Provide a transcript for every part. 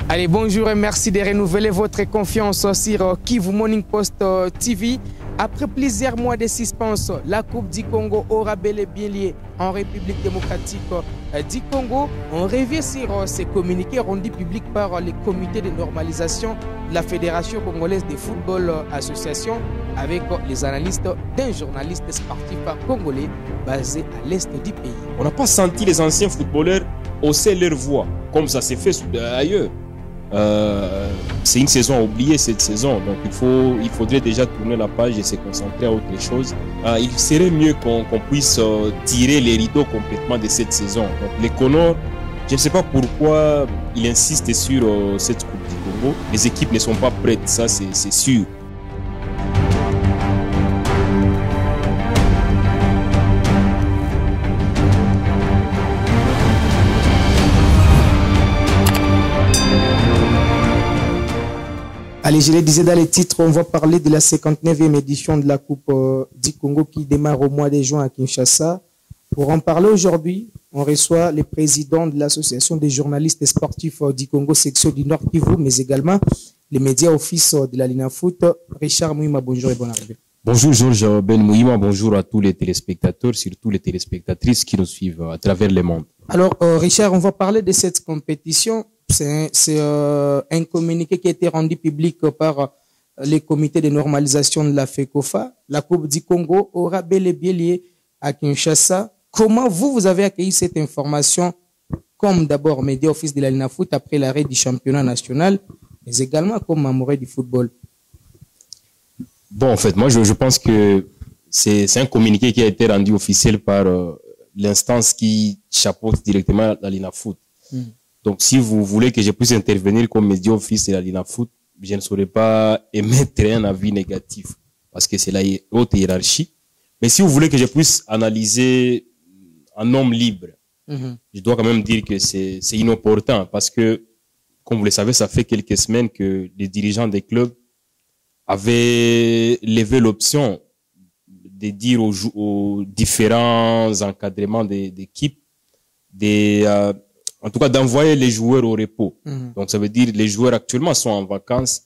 Allez, bonjour et merci de renouveler votre confiance sur Kivu Morning Post TV. Après plusieurs mois de suspense, la Coupe du Congo aura bel et bien lieu en République démocratique du Congo. On revient sur ces communiqués rendus publics par le comité de normalisation de la Fédération congolaise de football association avec les analystes d'un journaliste sportif congolais basé à l'est du pays. On n'a pas senti les anciens footballeurs hausser leur voix comme ça s'est fait ailleurs. C'est une saison à oublier cette saison, donc il faudrait déjà tourner la page et se concentrer à autre chose. Il serait mieux qu'on puisse tirer les rideaux complètement de cette saison. Donc les Conors, je ne sais pas pourquoi ils insistent sur cette Coupe du Congo. Les équipes ne sont pas prêtes, ça c'est sûr. Allez, je le disais dans les titres, on va parler de la 59e édition de la Coupe du Congo qui démarre au mois de juin à Kinshasa. Pour en parler aujourd'hui, on reçoit le président de l'association des journalistes sportifs du Congo, section du Nord Kivu, mais également les médias office de la Lina Foot. Richard Mouima, bonjour et bonne arrivée. Bonjour Georges Ben Mouima, bonjour à tous les téléspectateurs, surtout les téléspectatrices qui nous suivent à travers le monde. Alors Richard, on va parler de cette compétition. C'est un communiqué qui a été rendu public par les comités de normalisation de la FECOFA. La Coupe du Congo aura bel et bien lieu à Kinshasa. Comment vous avez accueilli cette information comme d'abord média office de la Lina Foot après l'arrêt du championnat national, mais également comme amoureux du football? Bon, en fait, moi, je pense que c'est un communiqué qui a été rendu officiel par l'instance qui chapeaute directement la Lina Foot. Donc, si vous voulez que je puisse intervenir comme média office de la Lina Foot, je ne saurais pas émettre un avis négatif parce que c'est la haute hiérarchie. Mais si vous voulez que je puisse analyser en homme libre, je dois quand même dire que c'est inopportun parce que, comme vous le savez, ça fait quelques semaines que les dirigeants des clubs avaient levé l'option de dire aux différents encadrements d'équipes en tout cas, d'envoyer les joueurs au repos. Donc, ça veut dire les joueurs actuellement sont en vacances.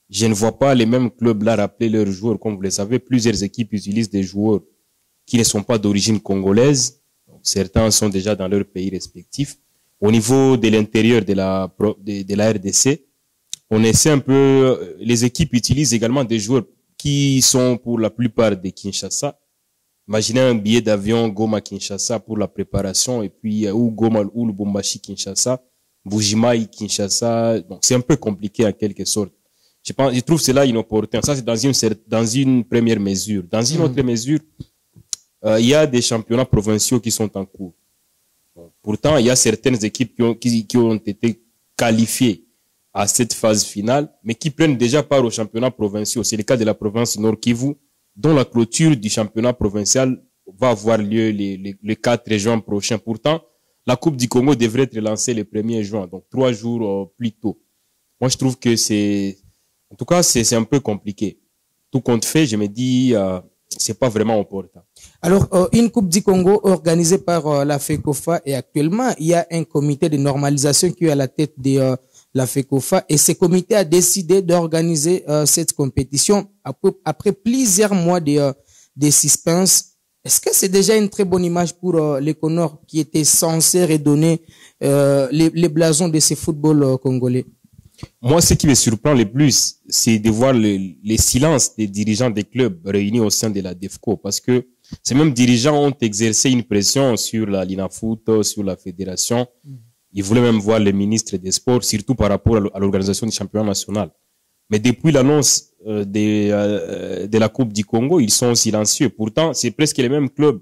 Je ne vois pas les mêmes clubs là rappeler leurs joueurs. Comme vous le savez, plusieurs équipes utilisent des joueurs qui ne sont pas d'origine congolaise. Donc, certains sont déjà dans leur pays respectif. Au niveau de l'intérieur de la RDC, on essaie un peu, les équipes utilisent également des joueurs qui sont pour la plupart de Kinshasa. Imaginez un billet d'avion Goma-Kinshasa pour la préparation et puis ou Goma ou Lubumbashi-Kinshasa, Bujimaï Kinshasa. Donc c'est un peu compliqué en quelque sorte. Je trouve cela inopportun. Ça c'est dans une première mesure. Dans une autre mesure, il y a des championnats provinciaux qui sont en cours. Pourtant, il y a certaines équipes qui ont été qualifiées à cette phase finale, mais qui prennent déjà part aux championnats provinciaux. C'est le cas de la province Nord Kivu, dont la clôture du championnat provincial va avoir lieu le 4 juin prochain. Pourtant, la Coupe du Congo devrait être lancée le 1er juin, donc 3 jours plus tôt. Moi, je trouve que en tout cas, c'est un peu compliqué. Tout compte fait, je me dis, c'est pas vraiment opportun. Alors, une Coupe du Congo organisée par la FECOFA et actuellement, il y a un comité de normalisation qui est à la tête de la FECOFA et ce comité a décidé d'organiser cette compétition après plusieurs mois de suspense. Est-ce que c'est déjà une très bonne image pour les Conors qui étaient censés redonner les blasons de ce football congolais? Moi, ce qui me surprend le plus, c'est de voir les silences des dirigeants des clubs réunis au sein de la DEFCO parce que ces mêmes dirigeants ont exercé une pression sur la Lina Foot, sur la fédération. Ils voulaient même voir le ministre des Sports, surtout par rapport à l'organisation du championnat national. Mais depuis l'annonce de la Coupe du Congo, ils sont silencieux. Pourtant, c'est presque les mêmes clubs,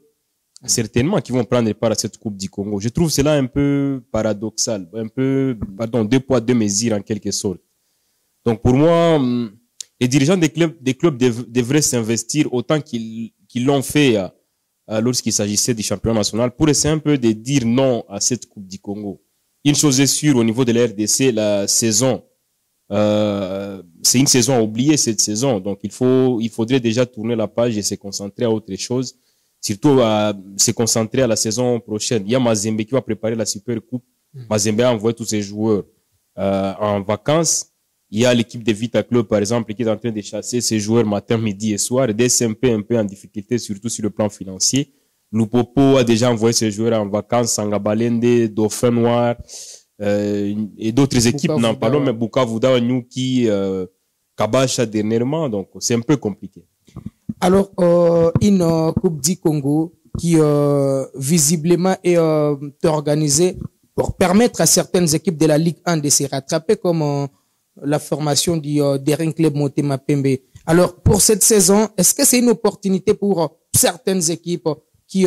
certainement, qui vont prendre part à cette Coupe du Congo. Je trouve cela un peu paradoxal, deux poids, deux mesures en quelque sorte. Donc pour moi, les dirigeants des clubs devraient s'investir autant qu'ils l'ont fait lorsqu'il s'agissait du championnat national pour essayer un peu de dire non à cette Coupe du Congo. Une chose est sûre, au niveau de la RDC, la saison, c'est une saison à oublier cette saison. Donc il faudrait déjà tourner la page et se concentrer à autre chose. Surtout se concentrer à la saison prochaine. Il y a Mazembe qui va préparer la Super Coupe. Mazembe a envoyé tous ses joueurs en vacances. Il y a l'équipe de Vita Club, par exemple, qui est en train de chasser ses joueurs matin, midi et soir. DSMP un peu en difficulté, surtout sur le plan financier. Lupopo a déjà envoyé ses joueurs en vacances, Sangabalende, Dauphin Noir, et d'autres équipes, n'en parlons, mais Bukavuda, Nyuki, Kabasha dernièrement, donc c'est un peu compliqué. Alors, une Coupe du Congo qui visiblement est organisée pour permettre à certaines équipes de la Ligue 1 de se rattraper, comme la formation du Daring Club Motema Pembe. Alors, pour cette saison, est-ce que c'est une opportunité pour certaines équipes qui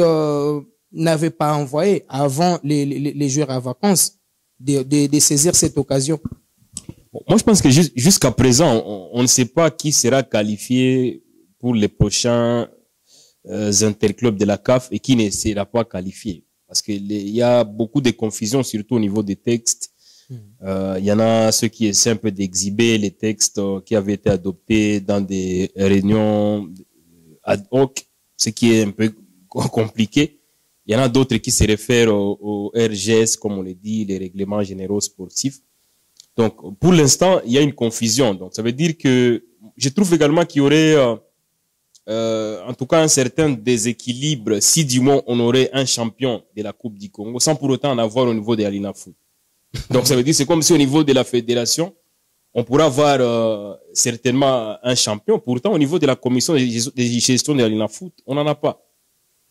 n'avaient pas envoyé avant les joueurs à vacances de saisir cette occasion? Bon, moi, je pense que jusqu'à présent, on ne sait pas qui sera qualifié pour les prochains interclubs de la CAF et qui ne sera pas qualifié. Parce qu'il y a beaucoup de confusion, surtout au niveau des textes. Il y en a ceux qui essaient un peu d'exhiber les textes qui avaient été adoptés dans des réunions ad hoc, ce qui est un peu compliqué. Il y en a d'autres qui se réfèrent au RGS, comme on le dit, les règlements généraux sportifs. Donc, pour l'instant, il y a une confusion. Donc, ça veut dire que je trouve également qu'il y aurait, en tout cas, un certain déséquilibre si du moins on aurait un champion de la Coupe du Congo, sans pour autant en avoir au niveau de l'Alina Foot. Donc, ça veut dire c'est comme si au niveau de la fédération, on pourrait avoir certainement un champion. Pourtant, au niveau de la commission de gestion de l'Alina Foot, on n'en a pas.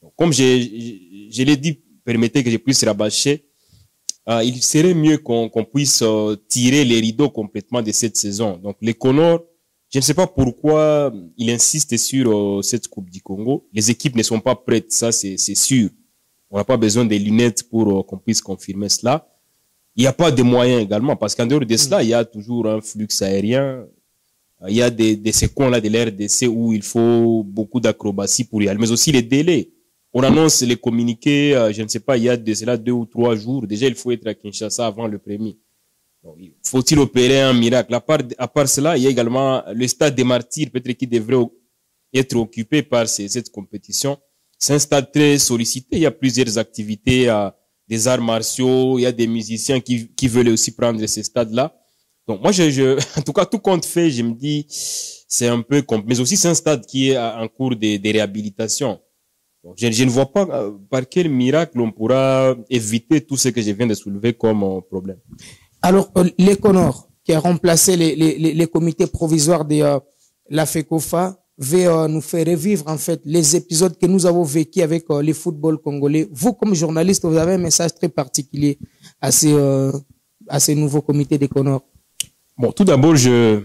Donc, comme je l'ai dit, permettez que je puisse rabâcher, il serait mieux qu'on puisse tirer les rideaux complètement de cette saison. Donc, les Conors, je ne sais pas pourquoi il insiste sur cette Coupe du Congo. Les équipes ne sont pas prêtes, ça c'est sûr. On n'a pas besoin des lunettes pour qu'on puisse confirmer cela. Il n'y a pas de moyens également, parce qu'en dehors de cela, il y a toujours un flux aérien. Il y a des séquences là de l'RDC où il faut beaucoup d'acrobatie pour y aller, mais aussi les délais. On annonce les communiqués, je ne sais pas, il y a de cela 2 ou 3 jours. Déjà, il faut être à Kinshasa avant le premier. Faut-il opérer un miracle? À part cela, il y a également le stade des Martyrs, peut-être qui devrait être occupé par cette compétition. C'est un stade très sollicité. Il y a plusieurs activités, des arts martiaux, il y a des musiciens qui veulent aussi prendre ces stades-là. Donc moi, en tout cas, tout compte fait, je me dis, c'est un peu compliqué. Mais aussi, c'est un stade qui est en cours de réhabilitation. Donc, je ne vois pas par quel miracle on pourra éviter tout ce que je viens de soulever comme problème. Alors, les Conors, qui a remplacé les comités provisoires de la FECOFA, veut nous faire revivre en fait les épisodes que nous avons vécu avec le football congolais. Vous, comme journaliste, vous avez un message très particulier à ces nouveaux comités des Conors. Bon, tout d'abord, je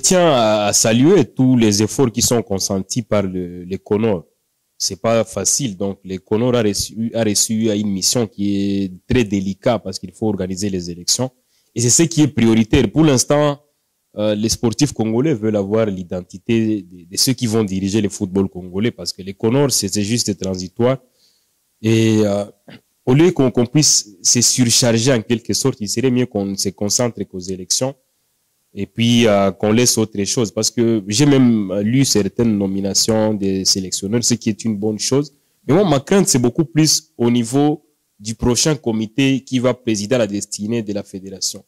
tiens à saluer tous les efforts qui sont consentis par les Conors. C'est pas facile. Donc, les Conors a reçu une mission qui est très délicate parce qu'il faut organiser les élections. Et c'est ce qui est prioritaire. Pour l'instant, les sportifs congolais veulent avoir l'identité de ceux qui vont diriger le football congolais parce que les Conors, c'est juste transitoire. Et au lieu qu'on puisse se surcharger en quelque sorte, il serait mieux qu'on se concentre qu'aux élections et puis qu'on laisse autre chose. Parce que j'ai même lu certaines nominations des sélectionneurs, ce qui est une bonne chose. Mais moi, ma crainte, c'est beaucoup plus au niveau du prochain comité qui va présider à la destinée de la fédération.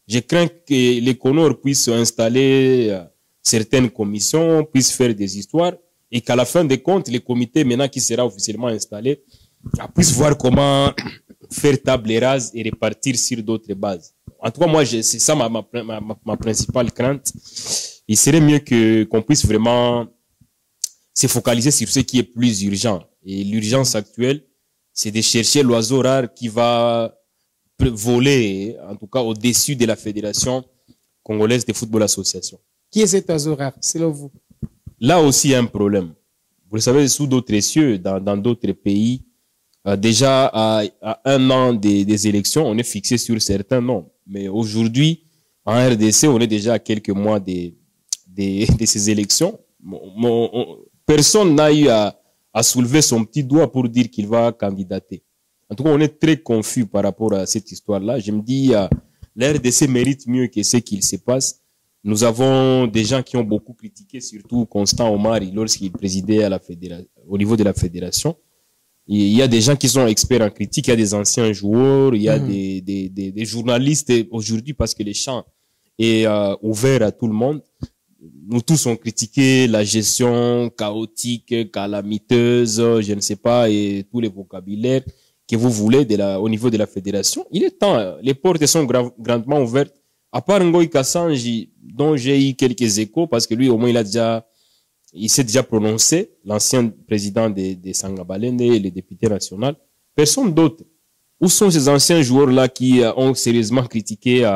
Je crains que les Conors puissent installer certaines commissions, puissent faire des histoires, et qu'à la fin des comptes, le comité maintenant qui sera officiellement installé puisse voir comment faire table rase et repartir sur d'autres bases. En tout cas, moi, c'est ça ma principale crainte. Il serait mieux qu'on puisse vraiment se focaliser sur ce qui est plus urgent. Et l'urgence actuelle, c'est de chercher l'oiseau rare qui va voler, en tout cas au-dessus de la Fédération congolaise de football association. Qui est cet oiseau rare, selon vous? Là aussi, il y a un problème. Vous le savez, sous d'autres cieux, dans d'autres pays, déjà à 1 an des élections, on est fixé sur certains noms. Mais aujourd'hui, en RDC, on est déjà à quelques mois de ces élections. Personne n'a eu à soulever son petit doigt pour dire qu'il va candidater. En tout cas, on est très confus par rapport à cette histoire-là. Je me dis, la RDC mérite mieux que ce qu'il se passe. Nous avons des gens qui ont beaucoup critiqué, surtout Constant Omar, lorsqu'il présidait au niveau de la fédération. Il y a des gens qui sont experts en critique, il y a des anciens joueurs, il y a des journalistes aujourd'hui parce que le champ est ouvert à tout le monde. Nous tous ont critiqué la gestion chaotique, calamiteuse, je ne sais pas, et tous les vocabulaires que vous voulez au niveau de la fédération. Il est temps, les portes sont grandement ouvertes. À part Ngoï Kassanji, dont j'ai eu quelques échos, parce que lui, au moins, il s'est déjà prononcé, l'ancien président des Sangabalende et les députés nationaux. Personne d'autre. Où sont ces anciens joueurs-là qui ont sérieusement critiqué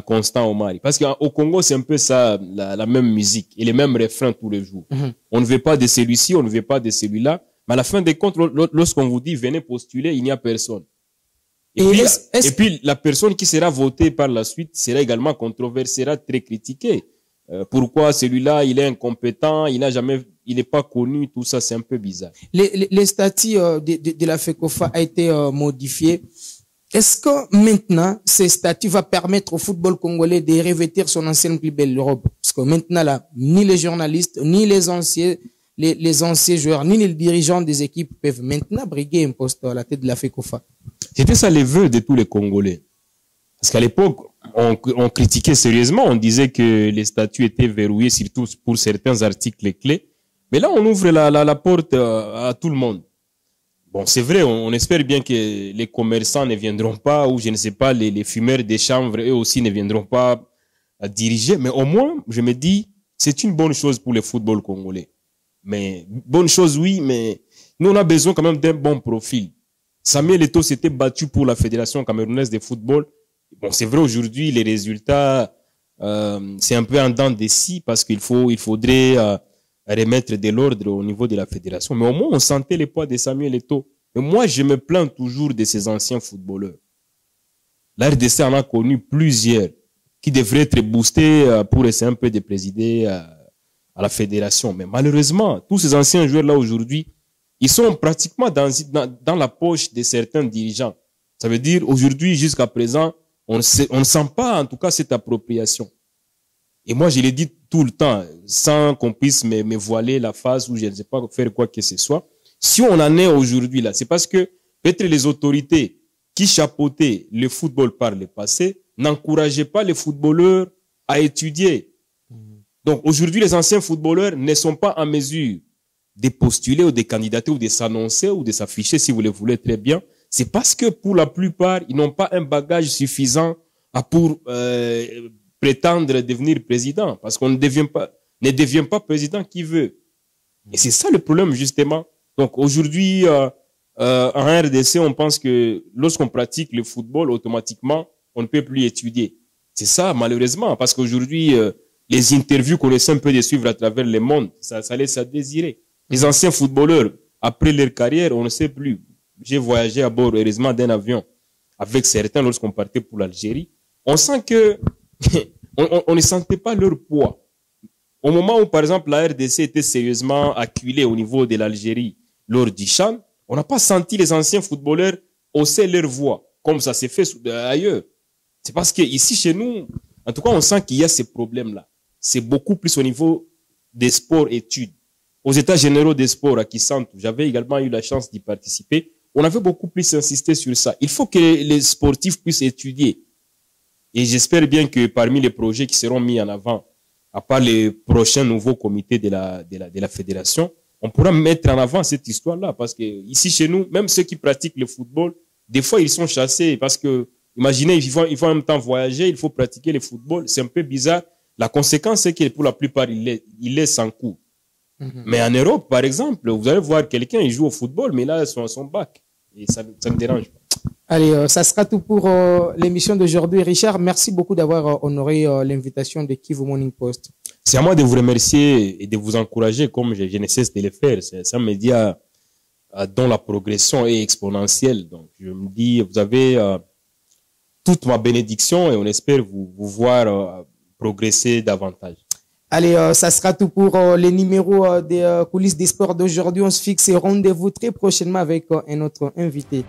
Constant Omari? Parce qu'au Congo, c'est un peu ça, la même musique et les mêmes refrains tous les jours. On ne veut pas de celui-ci, on ne veut pas de celui-là. Mais à la fin des comptes, lorsqu'on vous dit venez postuler, il n'y a personne. Et puis, la personne qui sera votée par la suite sera également controversée, sera très critiquée. Pourquoi celui-là, il est incompétent, il n'est pas connu, tout ça, c'est un peu bizarre. Les statuts de la FECOFA a été modifié. Est-ce que maintenant, ces statuts va permettre au football congolais de revêtir son ancienne plus belle robe? Parce que maintenant, là, ni les journalistes, ni les anciens joueurs, ni les dirigeants des équipes peuvent maintenant briguer un poste à la tête de la FECOFA. C'était ça les vœux de tous les Congolais. Parce qu'à l'époque, on critiquait sérieusement, on disait que les statuts étaient verrouillés, surtout pour certains articles clés. Mais là, on ouvre la porte à tout le monde. Bon, c'est vrai, on espère bien que les commerçants ne viendront pas, ou je ne sais pas, les fumeurs des chanvres, eux aussi ne viendront pas à diriger. Mais au moins, je me dis, c'est une bonne chose pour le football congolais. Mais, bonne chose, oui, mais nous, on a besoin quand même d'un bon profil. Samuel Eto'o s'était battu pour la Fédération camerounaise de football. Bon, c'est vrai, aujourd'hui, les résultats, c'est un peu en dents de scie parce qu'il faudrait remettre de l'ordre au niveau de la fédération. Mais au moins, on sentait les poids de Samuel Eto'o. Mais moi, je me plains toujours de ces anciens footballeurs. La RDC en a connu plusieurs qui devraient être boostés pour essayer un peu de présider à la fédération. Mais malheureusement, tous ces anciens joueurs-là aujourd'hui, ils sont pratiquement dans la poche de certains dirigeants. Ça veut dire, aujourd'hui, jusqu'à présent, on ne sent pas, en tout cas, cette appropriation. Et moi, je l'ai dit tout le temps, sans qu'on puisse me voiler la face ou je ne sais pas faire quoi que ce soit. Si on en est aujourd'hui là, c'est parce que peut-être les autorités qui chapeautaient le football par le passé n'encourageaient pas les footballeurs à étudier. Donc aujourd'hui, les anciens footballeurs ne sont pas en mesure de postuler ou de candidater ou de s'annoncer ou de s'afficher si vous le voulez très bien. C'est parce que pour la plupart, ils n'ont pas un bagage suffisant pour prétendre devenir président. Parce qu'on ne devient pas président qui veut. Et c'est ça le problème justement. Donc aujourd'hui, en RDC, on pense que lorsqu'on pratique le football, automatiquement, on ne peut plus étudier. C'est ça malheureusement. Parce qu'aujourd'hui, les interviews qu'on essaie un peu de suivre à travers le monde, ça laisse à désirer. Les anciens footballeurs, après leur carrière, on ne sait plus. J'ai voyagé à bord, heureusement, d'un avion avec certains lorsqu'on partait pour l'Algérie. On sent que on ne sentait pas leur poids. Au moment où, par exemple, la RDC était sérieusement acculée au niveau de l'Algérie lors du CHAN, on n'a pas senti les anciens footballeurs hausser leur voix, comme ça s'est fait ailleurs. C'est parce que ici, chez nous, en tout cas, on sent qu'il y a ces problèmes-là. C'est beaucoup plus au niveau des sports-études. Aux États généraux des sports à Kisantu, j'avais également eu la chance d'y participer. On avait beaucoup plus insisté sur ça. Il faut que les sportifs puissent étudier. Et j'espère bien que parmi les projets qui seront mis en avant, à part les prochains nouveaux comités de la fédération, on pourra mettre en avant cette histoire-là. Parce que ici, chez nous, même ceux qui pratiquent le football, des fois, ils sont chassés parce que, imaginez, ils vont en même temps voyager, il faut pratiquer le football. C'est un peu bizarre. La conséquence, c'est que pour la plupart, il est sans cours. Mais en Europe, par exemple, vous allez voir quelqu'un, il joue au football, mais là, son bac. Et ça me dérange pas. Allez, ça sera tout pour l'émission d'aujourd'hui. Richard, merci beaucoup d'avoir honoré l'invitation de Kivu Morning Post. C'est à moi de vous remercier et de vous encourager, comme je ne cesse de le faire. C'est un média dont la progression est exponentielle. Donc, je me dis, vous avez toute ma bénédiction et on espère vous voir progresser davantage. Allez, ça sera tout pour les numéros des coulisses des sports d'aujourd'hui. On se fixe rendez-vous très prochainement avec un autre invité.